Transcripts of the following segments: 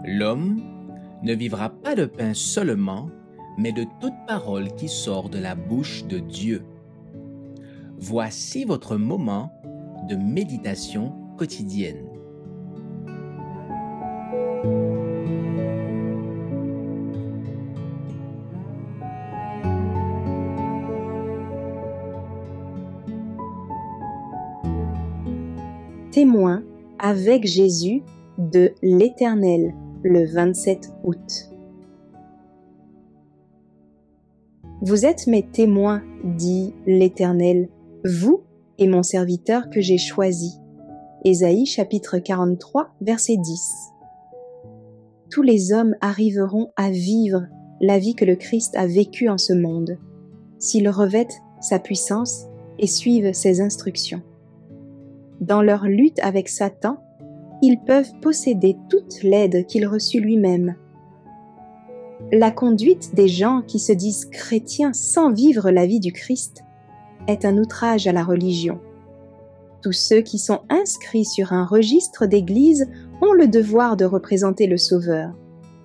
L'homme ne vivra pas de pain seulement, mais de toute parole qui sort de la bouche de Dieu. Voici votre moment de méditation quotidienne. Témoin avec Jésus de l'Éternel, le 27 août. Vous êtes mes témoins, dit l'Éternel, vous et mon serviteur que j'ai choisi. Ésaïe chapitre 43, verset 10. Tous les hommes arriveront à vivre la vie que le Christ a vécue en ce monde, s'ils revêtent sa puissance et suivent ses instructions. Dans leur lutte avec Satan, ils peuvent posséder toute l'aide qu'il reçut lui-même. La conduite des gens qui se disent chrétiens sans vivre la vie du Christ est un outrage à la religion. Tous ceux qui sont inscrits sur un registre d'église ont le devoir de représenter le Sauveur,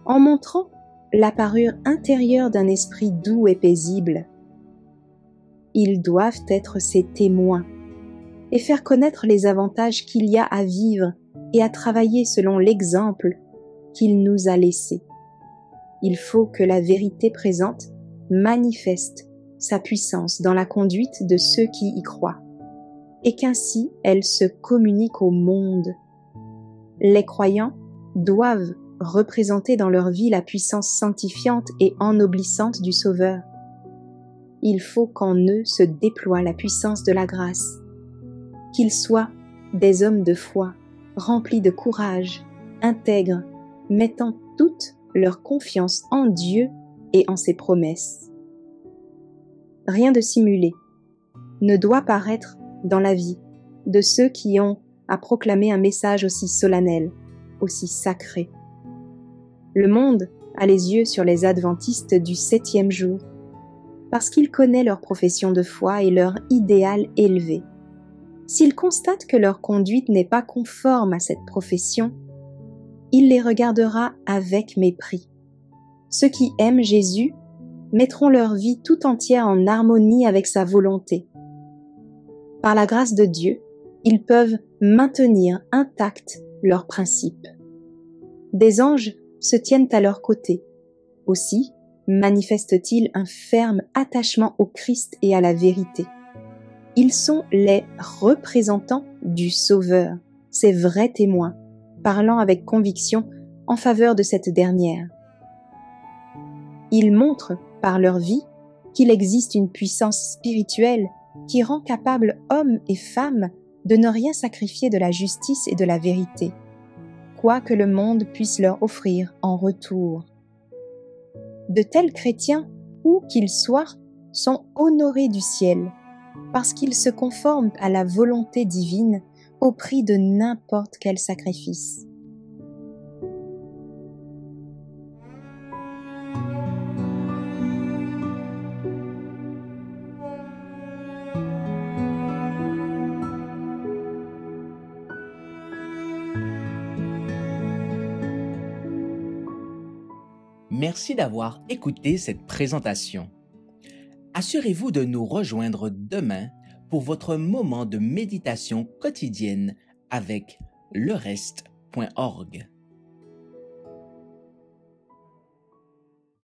en montrant la parure intérieure d'un esprit doux et paisible. Ils doivent être ses témoins et faire connaître les avantages qu'il y a à vivre et à travailler selon l'exemple qu'il nous a laissé. Il faut que la vérité présente manifeste sa puissance dans la conduite de ceux qui y croient, et qu'ainsi elle se communique au monde. Les croyants doivent représenter dans leur vie la puissance sanctifiante et ennoblissante du Sauveur. Il faut qu'en eux se déploie la puissance de la grâce, qu'ils soient des hommes de foi, remplis de courage, intègres, mettant toute leur confiance en Dieu et en ses promesses. Rien de simulé ne doit paraître dans la vie de ceux qui ont à proclamer un message aussi solennel, aussi sacré. Le monde a les yeux sur les adventistes du 7e jour, parce qu'il connaît leur profession de foi et leur idéal élevé. S'il constate que leur conduite n'est pas conforme à cette profession, il les regardera avec mépris. Ceux qui aiment Jésus mettront leur vie tout entière en harmonie avec sa volonté. Par la grâce de Dieu, ils peuvent maintenir intacts leurs principes. Des anges se tiennent à leur côté. Aussi manifestent-ils un ferme attachement au Christ et à la vérité. Ils sont les représentants du Sauveur, ses vrais témoins, parlant avec conviction en faveur de cette dernière. Ils montrent par leur vie qu'il existe une puissance spirituelle qui rend capables hommes et femmes de ne rien sacrifier de la justice et de la vérité, quoi que le monde puisse leur offrir en retour. De tels chrétiens, où qu'ils soient, sont honorés du ciel, parce qu'ils se conforment à la volonté divine au prix de n'importe quel sacrifice. Merci d'avoir écouté cette présentation. Assurez-vous de nous rejoindre demain pour votre moment de méditation quotidienne avec lereste.org.